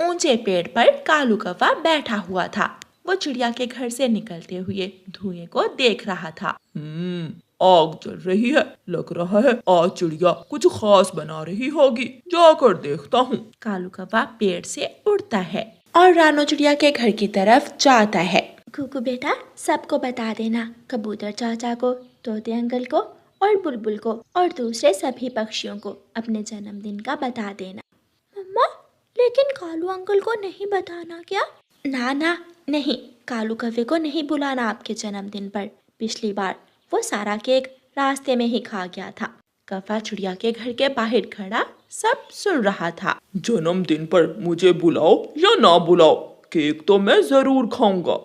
ऊंचे पेड़ पर कालू कौवा बैठा हुआ था। वो चिड़िया के घर से निकलते हुए धुएं को देख रहा था। आग जल रही है, लग रहा है आज चिड़िया कुछ खास बना रही होगी, जाकर देखता हूँ। कालू कौवा पेड़ से उड़ता है और रानो चिड़िया के घर की तरफ जाता है। कुकू बेटा, सबको बता देना, कबूतर चाचा को, तोते अंकल को और बुलबुल को और दूसरे सभी पक्षियों को अपने जन्मदिन का बता देना। मम्मा, लेकिन कालू अंकल को नहीं बताना क्या? ना नहीं, कालू कौवे को नहीं बुलाना आपके जन्मदिन पर। पिछली बार वो सारा केक रास्ते में ही खा गया था। कौवा चिड़िया के घर के बाहर खड़ा सब सुन रहा था। जन्मदिन पर मुझे बुलाओ या ना बुलाओ, केक तो मैं जरूर खाऊंगा।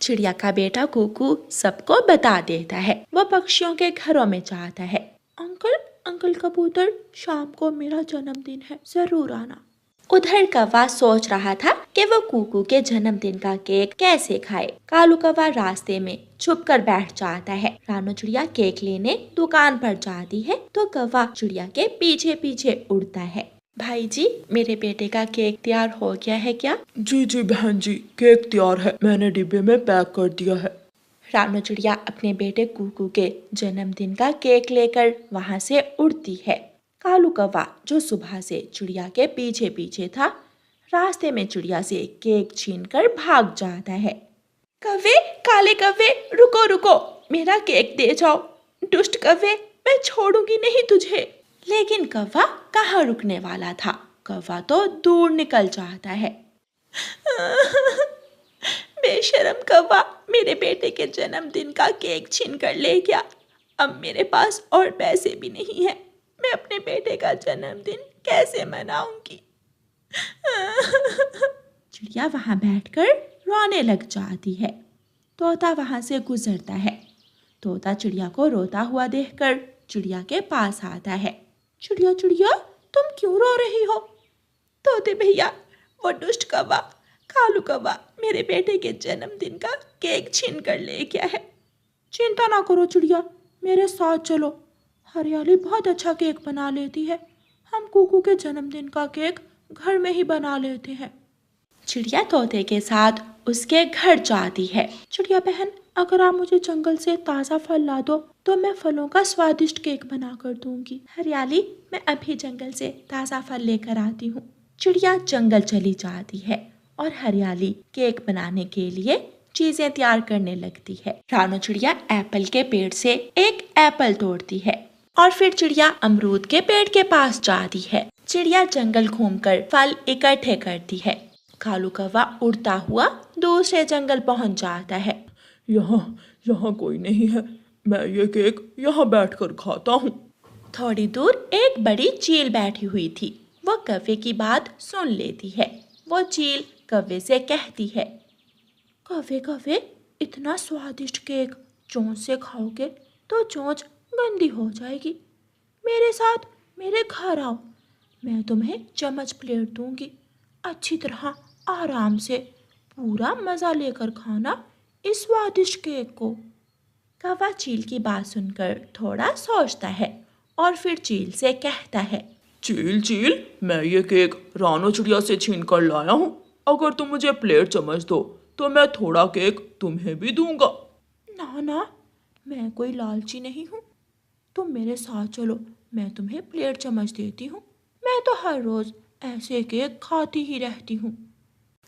चिड़िया का बेटा कुकू सबको बता देता है। वो पक्षियों के घरों में जाता है। अंकल कबूतर, शाम को मेरा जन्मदिन है, जरूर आना। उधर कौवा सोच रहा था कि वो कुकू के जन्मदिन का केक कैसे खाए। कालू कौवा रास्ते में छुप कर बैठ जाता है। रानो चिड़िया केक लेने दुकान पर जाती है तो कौवा चिड़िया के पीछे पीछे उड़ता है। भाई जी, मेरे बेटे का केक तैयार हो गया है क्या? जी बहन जी, केक तैयार है, मैंने डिब्बे में पैक कर दिया है। रानो चिड़िया अपने बेटे कुकू के जन्मदिन का केक लेकर वहाँ से उड़ती है। कालू कौवा जो सुबह से चिड़िया के पीछे पीछे था, रास्ते में चिड़िया से केक छीनकर भाग जाता है। कौवे, काले कौवे, रुको, मेरा केक दे जाओ। दुष्ट कौवे, मैं छोड़ूंगी नहीं तुझे। लेकिन कौवा कहाँ रुकने वाला था। कौवा तो दूर निकल जाता है। बेशरम कौवा, मेरे बेटे के जन्मदिन का केक छीन कर ले गया। अब मेरे पास और पैसे भी नहीं है, मैं अपने बेटे का जन्मदिन कैसे मनाऊंगी? चिड़िया वहां बैठकर रोने लग जाती है। तोता वहां से गुजरता है। तोता चिड़िया को रोता हुआ देखकर चिड़िया के पास आता है। चिड़िया, तुम क्यों रो रही हो? तोते भैया, वो दुष्ट कौवा कालू कौवा मेरे बेटे के जन्मदिन का केक छीन कर ले गया है। चिंता ना करो चिड़िया, मेरे साथ चलो। हरियाली बहुत अच्छा केक बना लेती है, हम कुकू के जन्मदिन का केक घर में ही बना लेते हैं। चिड़िया तोते के साथ उसके घर जाती है। चिड़िया बहन, अगर आप मुझे जंगल से ताज़ा फल ला दो तो मैं फलों का स्वादिष्ट केक बना कर दूंगी। हरियाली, मैं अभी जंगल से ताज़ा फल लेकर आती हूँ। चिड़िया जंगल चली जाती है और हरियाली केक बनाने के लिए चीजें तैयार करने लगती है। रानो चिड़िया एप्पल के पेड़ से एक एप्पल तोड़ती है और फिर चिड़िया अमरूद के पेड़ के पास जाती है। चिड़िया जंगल घूमकर फल इकट्ठे करती है। कालू कौवा उड़ता हुआ दूसरे जंगल पहुंच जाता है। यहाँ कोई नहीं है, मैं ये केक यहाँ बैठकर खाता हूँ। थोड़ी दूर एक बड़ी चील बैठी हुई थी। वो कौवे की बात सुन लेती है। वो चील कौवे से कहती है, कौवे, इतना स्वादिष्ट केक चोंच से खाओगे तो चोंच गंदी हो जाएगी। मेरे साथ मेरे घर आओ, मैं तुम्हें चम्मच प्लेट दूंगी। अच्छी तरह आराम से पूरा मज़ा लेकर खाना इस स्वादिष्ट केक को। कौवा चील की बात सुनकर थोड़ा सोचता है और फिर चील से कहता है, चील, मैं ये केक रानो चिड़िया से छीन कर लाया हूँ। अगर तुम मुझे प्लेट चम्मच दो तो मैं थोड़ा केक तुम्हें भी दूंगा। ना, मैं कोई लालची नहीं हूँ, तुम मेरे साथ चलो, मैं तुम्हें प्लेट चम्मच देती हूँ। मैं तो हर रोज ऐसे केक खाती ही रहती हूँ।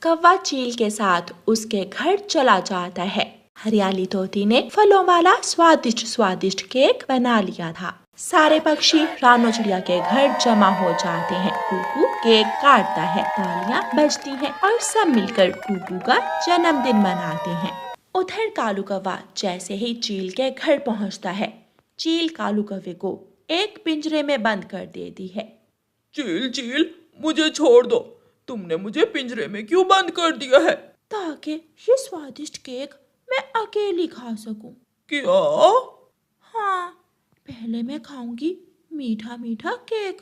कौवा चील के साथ उसके घर चला जाता है। हरियाली तोती ने फलों वाला स्वादिष्ट केक बना लिया था। सारे पक्षी रानो चिड़िया के घर जमा हो जाते हैं। कुकू केक काटता है, तालियां बजती हैं और सब मिलकर कुकू का जन्मदिन मनाते हैं। उधर कालू कौवा जैसे ही चील के घर पहुंचता है, चील कालू कौवे को एक पिंजरे में बंद कर देती है। चील, मुझे छोड़ दो, तुमने मुझे पिंजरे में क्यों बंद कर दिया है? ताकि ये स्वादिष्ट केक मैं अकेली खा सकूं। क्या? हाँ, पहले मैं खाऊंगी मीठा केक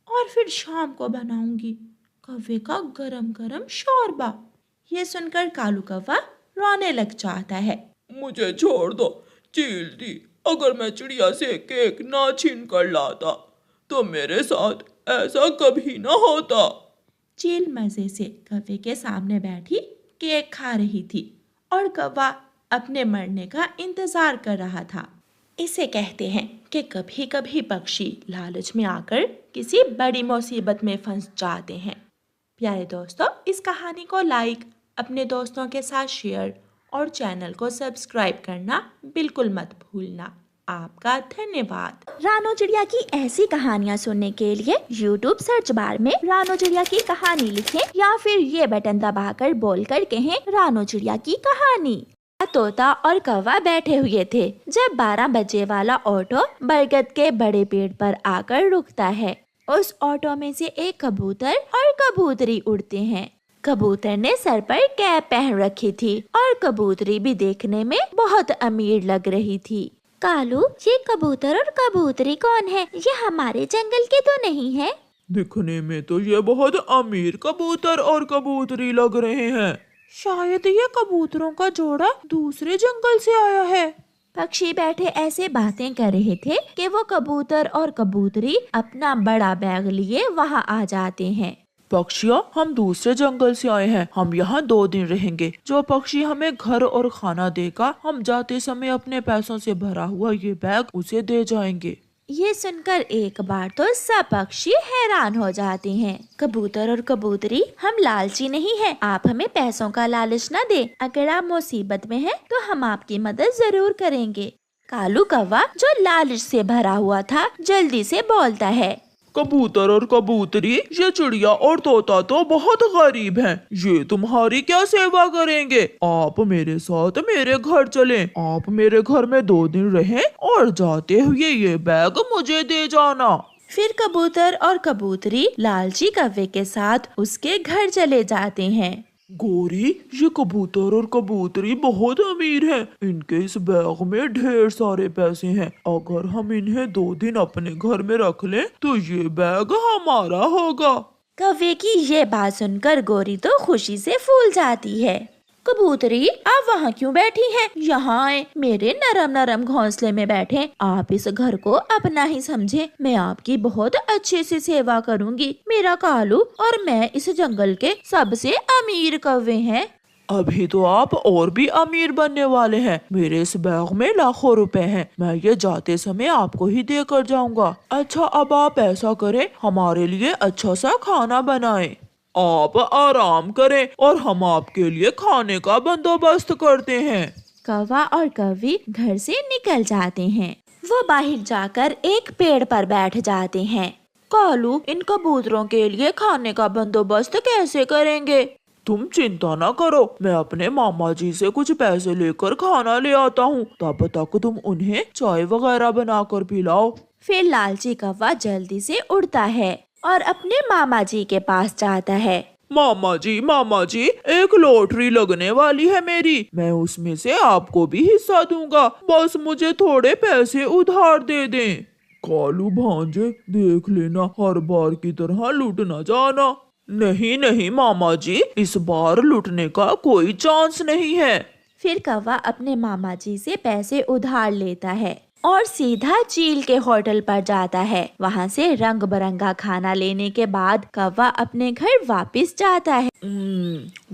और फिर शाम को बनाऊंगी कौवे का गरम शोरबा। ये सुनकर कालू कौवा रोने लग जाता है। मुझे छोड़ दो चील दी, अगर मैं चिड़िया से केक ना छीन कर लाता तो मेरे साथ ऐसा कभी ना होता। चील मजे से कौवे के सामने बैठी केक खा रही थी और कौवा अपने मरने का इंतजार कर रहा था। इसे कहते हैं कि कभी कभी पक्षी लालच में आकर किसी बड़ी मुसीबत में फंस जाते हैं। प्यारे दोस्तों, इस कहानी को लाइक, अपने दोस्तों के साथ शेयर और चैनल को सब्सक्राइब करना बिल्कुल मत भूलना। आपका धन्यवाद। रानो चिड़िया की ऐसी कहानियाँ सुनने के लिए YouTube सर्च बार में रानो चिड़िया की कहानी लिखें या फिर ये बटन दबाकर बोलकर कहें रानो चिड़िया की कहानी। तोता और कौवा बैठे हुए थे जब 12 बजे वाला ऑटो बरगद के बड़े पेड़ पर आकर रुकता है। उस ऑटो में से एक कबूतर और कबूतरी उड़ते हैं। कबूतर ने सर पर कैप पहन रखी थी और कबूतरी भी देखने में बहुत अमीर लग रही थी। कालू, ये कबूतर और कबूतरी कौन है? ये हमारे जंगल के तो नहीं है। दिखने में तो ये बहुत अमीर कबूतर और कबूतरी लग रहे हैं। शायद ये कबूतरों का जोड़ा दूसरे जंगल से आया है। पक्षी बैठे ऐसे बातें कर रहे थे कि वो कबूतर और कबूतरी अपना बड़ा बैग लिए वहाँ आ जाते हैं। पक्षियों, हम दूसरे जंगल से आए हैं। हम यहाँ 2 दिन रहेंगे। जो पक्षी हमें घर और खाना देगा, हम जाते समय अपने पैसों से भरा हुआ ये बैग उसे दे जाएंगे। ये सुनकर एक बार तो सब पक्षी हैरान हो जाते हैं। कबूतर और कबूतरी, हम लालची नहीं हैं। आप हमें पैसों का लालच न दे। अगर आप मुसीबत में हैं, तो हम आपकी मदद जरूर करेंगे। कालू कौवा, जो लालच से भरा हुआ था, जल्दी से बोलता है। कबूतर और कबूतरी, ये चिड़िया और तोता तो बहुत गरीब हैं। ये तुम्हारी क्या सेवा करेंगे? आप मेरे साथ मेरे घर चलें। आप मेरे घर में 2 दिन रहें और जाते हुए ये बैग मुझे दे जाना। फिर कबूतर और कबूतरी लालची कौवे के साथ उसके घर चले जाते हैं। गोरी, ये कबूतर और कबूतरी बहुत अमीर हैं। इनके इस बैग में ढेर सारे पैसे हैं। अगर हम इन्हें 2 दिन अपने घर में रख लें तो ये बैग हमारा होगा। कौवे की ये बात सुनकर गोरी तो खुशी से फूल जाती है। कबूतरी, आप वहाँ क्यों बैठी हैं? यहाँ आए, मेरे नरम नरम घोंसले में बैठे। आप इस घर को अपना ही समझे। मैं आपकी बहुत अच्छे से सेवा करूँगी। मेरा कालू और मैं इस जंगल के सबसे अमीर कौवे हैं। अभी तो आप और भी अमीर बनने वाले हैं। मेरे इस बैग में लाखों रुपए हैं। मैं ये जाते समय आपको ही देकर जाऊंगा। अच्छा, अब आप ऐसा करें, हमारे लिए अच्छा सा खाना बनाएं। आप आराम करें और हम आपके लिए खाने का बंदोबस्त करते हैं। कौवा और कौवी घर से निकल जाते हैं। वो बाहर जाकर एक पेड़ पर बैठ जाते हैं। कालू, इन कबूतरों के लिए खाने का बंदोबस्त कैसे करेंगे? तुम चिंता न करो, मैं अपने मामा जी से कुछ पैसे लेकर खाना ले आता हूँ। तब तक तुम उन्हें चाय वगैरह बनाकर पिलाओ। फिर लालची कौवा जल्दी से उड़ता है और अपने मामा जी के पास जाता है। मामा जी, एक लॉटरी लगने वाली है मेरी। मैं उसमें से आपको भी हिस्सा दूंगा। बस मुझे थोड़े पैसे उधार दे दें। कालू भांजे, देख लेना, हर बार की तरह लूट न जाना। नहीं मामा जी, इस बार लूटने का कोई चांस नहीं है। फिर कौवा अपने मामा जी से पैसे उधार लेता है और सीधा चील के होटल पर जाता है। वहाँ से रंग बिरंगा खाना लेने के बाद कौवा अपने घर वापस जाता है।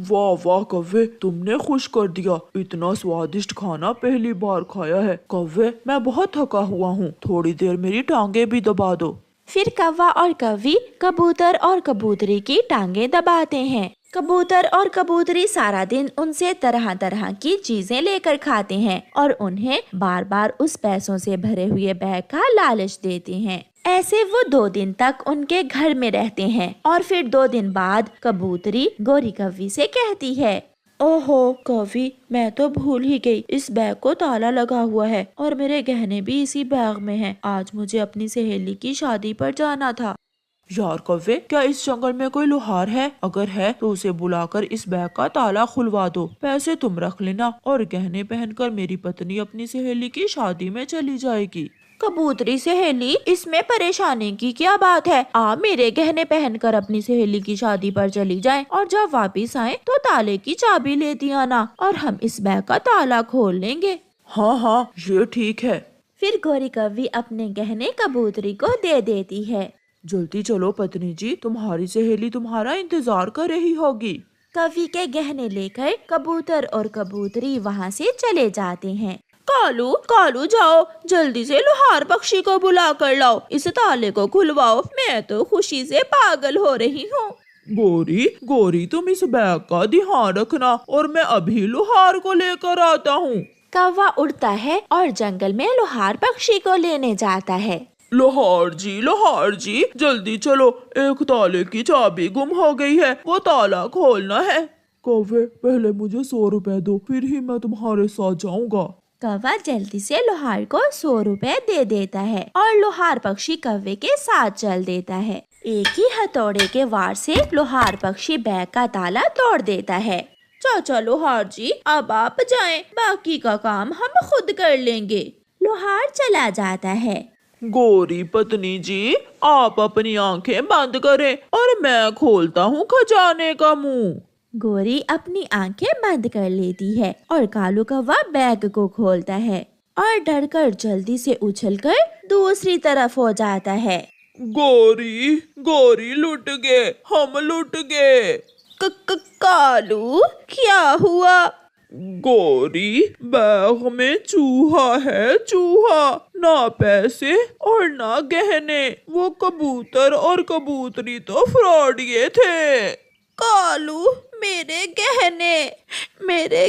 वाह कौवे, तुमने खुश कर दिया। इतना स्वादिष्ट खाना पहली बार खाया है। कौवे, मैं बहुत थका हुआ हूँ। थोड़ी देर मेरी टांगे भी दबा दो। फिर कौवा और कौवी कबूतर और कबूतरी की टांगे दबाते हैं। कबूतर और कबूतरी सारा दिन उनसे तरह तरह की चीजें लेकर खाते हैं और उन्हें बार बार उस पैसों से भरे हुए बैग का लालच देते हैं। ऐसे वो 2 दिन तक उनके घर में रहते हैं और फिर 2 दिन बाद कबूतरी गोरी कौवी से कहती है, ओहो कौवी, मैं तो भूल ही गई, इस बैग को ताला लगा हुआ है और मेरे गहने भी इसी बैग में हैं। आज मुझे अपनी सहेली की शादी पर जाना था। यार कौवे, क्या इस जंगल में कोई लोहार है? अगर है तो उसे बुलाकर इस बैग का ताला खुलवा दो। पैसे तुम रख लेना और गहने पहनकर मेरी पत्नी अपनी सहेली की शादी में चली जाएगी। कबूतरी सहेली, इसमें परेशानी की क्या बात है? आप मेरे गहने पहनकर अपनी सहेली की शादी पर चली जाएं और जब वापस आए तो ताले की चाबी लेती आना और हम इस बैग का ताला खोल लेंगे। हाँ, ये ठीक है। फिर गोरी कौवी अपने गहने कबूतरी को दे देती है। जल्दी चलो पत्नी जी, तुम्हारी सहेली तुम्हारा इंतजार कर रही होगी। कौवी के गहने लेकर कबूतर और कबूतरी वहाँ से चले जाते हैं। कालू कालू जाओ, जल्दी से लोहार पक्षी को बुला कर लाओ, इस ताले को खुलवाओ, मैं तो खुशी से पागल हो रही हूँ। गोरी गोरी, तुम इस बैग का ध्यान रखना और मैं अभी लोहार को लेकर आता हूँ। कौवा उड़ता है और जंगल में लोहार पक्षी को लेने जाता है। लोहार जी जल्दी चलो, एक ताले की चाबी गुम हो गई है, वो ताला खोलना है। कौवे, पहले मुझे 100 रुपए दो, फिर ही मैं तुम्हारे साथ जाऊंगा। कौवा जल्दी से लोहार को 100 रुपए दे देता है और लोहार पक्षी कौवे के साथ चल देता है। एक ही हथौड़े के वार से लोहार पक्षी बैग का ताला तोड़ देता है। चाचा लोहार जी, अब आप जाएं, बाकी का काम हम खुद कर लेंगे। लोहार चला जाता है। गोरी पत्नी जी, आप अपनी आंखें बंद करें और मैं खोलता हूँ खजाने का मुंह। गोरी अपनी आंखें बंद कर लेती है और कालू कौवा बैग को खोलता है और डरकर जल्दी से उछलकर दूसरी तरफ हो जाता है। गोरी गोरी लुट गए, हम लुट गए। कालू, क्या हुआ? गोरी, बैग में चूहा है, चूहा, ना पैसे और ना गहने। वो कबूतर और कबूतरी तो फ्रॉडिये थे। कालू, मेरे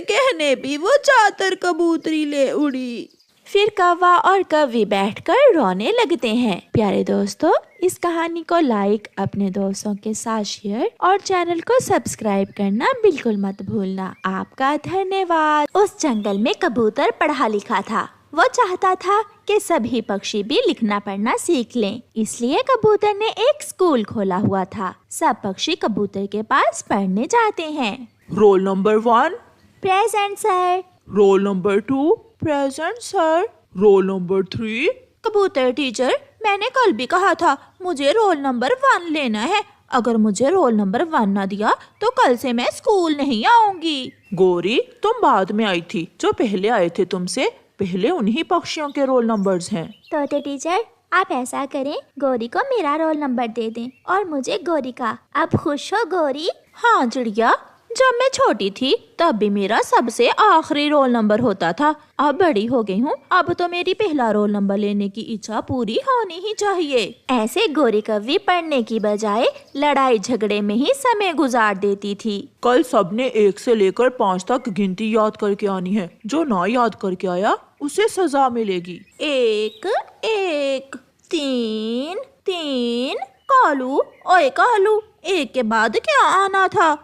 गहने भी वो चातर कबूतरी ले उड़ी। फिर कौवा और कौवी बैठकर रोने लगते हैं। प्यारे दोस्तों, इस कहानी को लाइक, अपने दोस्तों के साथ शेयर और चैनल को सब्सक्राइब करना बिल्कुल मत भूलना। आपका धन्यवाद। उस जंगल में कबूतर पढ़ा लिखा था। वो चाहता था कि सभी पक्षी भी लिखना पढ़ना सीख लें, इसलिए कबूतर ने एक स्कूल खोला हुआ था। सब पक्षी कबूतर के पास पढ़ने जाते हैं। Roll number 1 present sir. Roll number 2 present sir. Roll number 3 कबूतर टीचर, मैंने कल भी कहा था मुझे रोल नंबर 1 लेना है। अगर मुझे रोल नंबर 1 न दिया तो कल से मैं स्कूल नहीं आऊंगी। गोरी, तुम बाद में आई थी, जो पहले आए थे तुमसे पहले उन्हीं पक्षियों के रोल नंबर्स हैं। तोते टीचर, आप ऐसा करें, गोरी को मेरा रोल नंबर दे दें और मुझे गोरी का। आप खुश हो गोरी? हाँ चिड़िया, जब मैं छोटी थी तब भी मेरा सबसे आखिरी रोल नंबर होता था। अब बड़ी हो गई हूँ, अब तो मेरी पहला रोल नंबर लेने की इच्छा पूरी होनी ही चाहिए। ऐसे गोरी कौवी पढ़ने की बजाय लड़ाई झगड़े में ही समय गुजार देती थी। कल सबने 1 से लेकर 5 तक गिनती याद करके आनी है। जो ना याद करके आया उसे सजा मिलेगी। 1 1 3 3। कालू, ओए कालू, 1 के बाद क्या आना था?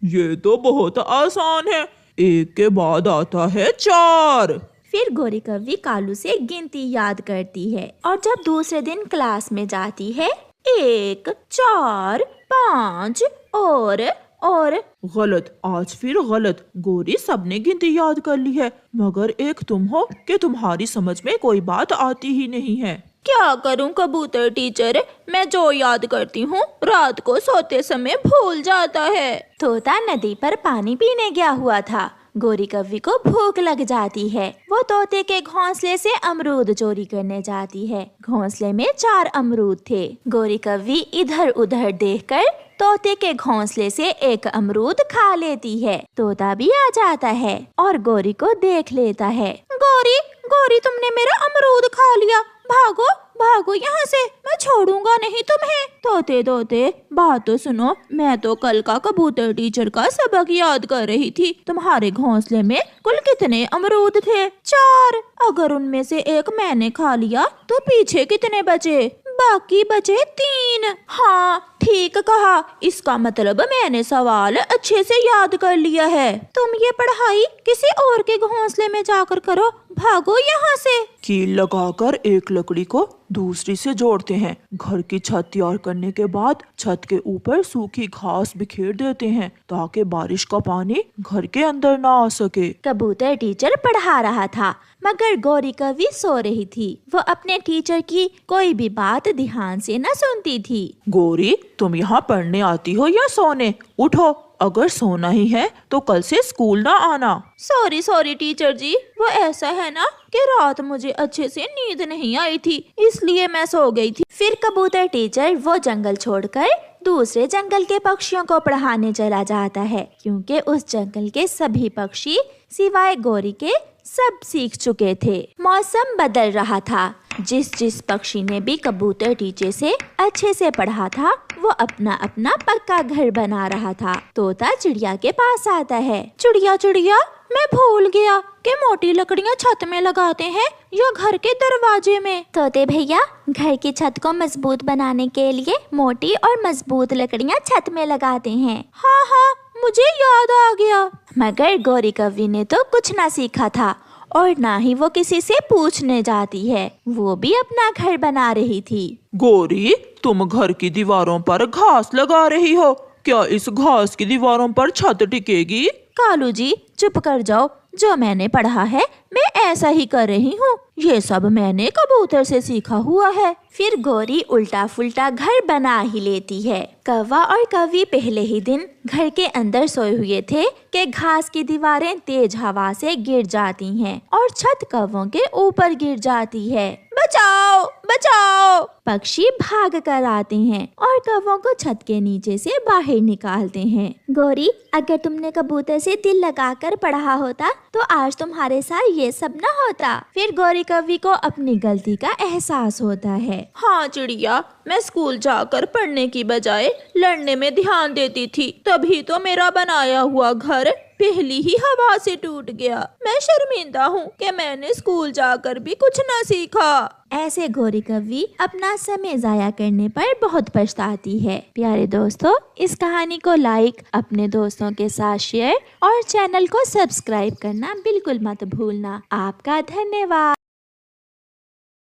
ये तो बहुत आसान है, 1 के बाद आता है 4। फिर गोरी कौवी कालू से गिनती याद करती है और जब दूसरे दिन क्लास में जाती है 1 4 5 और गलत, आज फिर गलत। गोरी, सबने गिनती याद कर ली है, मगर एक तुम हो कि तुम्हारी समझ में कोई बात आती ही नहीं है। क्या करूं कबूतर टीचर, मैं जो याद करती हूँ रात को सोते समय भूल जाता है। तोता नदी पर पानी पीने गया हुआ था। गोरी कौवी को भूख लग जाती है। वो तोते के घोंसले से अमरूद चोरी करने जाती है। घोंसले में 4 अमरूद थे। गोरी कौवी इधर उधर देखकर तोते के घोंसले से एक अमरूद खा लेती है। तोता भी आ जाता है और गोरी को देख लेता है। गोरी गोरी, तुमने मेरा अमरूद खा लिया, भागो भागो यहाँ से, मैं छोड़ूंगा नहीं तुम्हें। तोते तोते, बात तो सुनो, मैं तो कल का कबूतर टीचर का सबक याद कर रही थी। तुम्हारे घोंसले में कुल कितने अमरूद थे? 4। अगर उनमें से एक मैंने खा लिया तो पीछे कितने बचे? बाकी बचे 3। हाँ ठीक कहा, इसका मतलब मैंने सवाल अच्छे से याद कर लिया है। तुम ये पढ़ाई किसी और के घोंसले में जाकर करो, भागो यहाँ से। कील लगाकर एक लकड़ी को दूसरी से जोड़ते हैं। घर की छत तैयार करने के बाद छत के ऊपर सूखी घास बिखेर देते हैं ताकि बारिश का पानी घर के अंदर ना आ सके। कबूतर टीचर पढ़ा रहा था मगर गोरी कौवी सो रही थी। वो अपने टीचर की कोई भी बात ध्यान से न सुनती थी। गोरी, तुम यहाँ पढ़ने आती हो या सोने? उठो अगर सोना ही है तो कल से स्कूल ना आना। सॉरी टीचर जी, वो ऐसा है ना कि रात मुझे अच्छे से नींद नहीं आई थी, इसलिए मैं सो गई थी। फिर कबूतर टीचर वो जंगल छोड़कर दूसरे जंगल के पक्षियों को पढ़ाने चला जाता है, क्योंकि उस जंगल के सभी पक्षी सिवाय गौरी के सब सीख चुके थे। मौसम बदल रहा था। जिस पक्षी ने भी कबूतर टीचर से अच्छे से पढ़ा था वो अपना अपना पक्का घर बना रहा था। तोता चिड़िया के पास आता है। चिड़िया, मैं भूल गया कि मोटी लकड़ियाँ छत में लगाते हैं या घर के दरवाजे में। तोते भैया, घर की छत को मजबूत बनाने के लिए मोटी और मजबूत लकड़ियाँ छत में लगाते हैं। हाँ, मुझे याद आ गया। मगर गौरी कव्वी ने तो कुछ ना सीखा था और ना ही वो किसी से पूछने जाती है। वो भी अपना घर बना रही थी। गौरी, तुम घर की दीवारों पर घास लगा रही हो, क्या इस घास की दीवारों पर छत टिकेगी? कालू जी चुप कर जाओ, जो मैंने पढ़ा है मैं ऐसा ही कर रही हूँ। ये सब मैंने कबूतर से सीखा हुआ है। फिर गौरी उल्टा फुल्टा घर बना ही लेती है। कौवा और कव्वी पहले ही दिन घर के अंदर सोए हुए थे कि घास की दीवारें तेज हवा से गिर जाती हैं और छत कौवों के ऊपर गिर जाती है। बचाओ बचाओ! पक्षी भाग कर आते हैं और कौवों को छत के नीचे से बाहर निकालते हैं। गौरी, अगर तुमने कबूतर से दिल लगाकर पढ़ा होता तो आज तुम्हारे साथ ये सब न होता। फिर गौरी कव्वी को अपनी गलती का एहसास होता है। हाँ चिड़िया, मैं स्कूल जाकर पढ़ने की बजाय लड़ने में ध्यान देती थी, तभी तो मेरा बनाया हुआ घर पहली ही हवा से टूट गया। मैं शर्मिंदा हूँ कि मैंने स्कूल जाकर भी कुछ न सीखा। ऐसे गौरी कव्वी अपना समय जाया करने पर बहुत पछताती है। प्यारे दोस्तों, इस कहानी को लाइक, अपने दोस्तों के साथ शेयर और चैनल को सब्सक्राइब करना बिल्कुल मत भूलना। आपका धन्यवाद।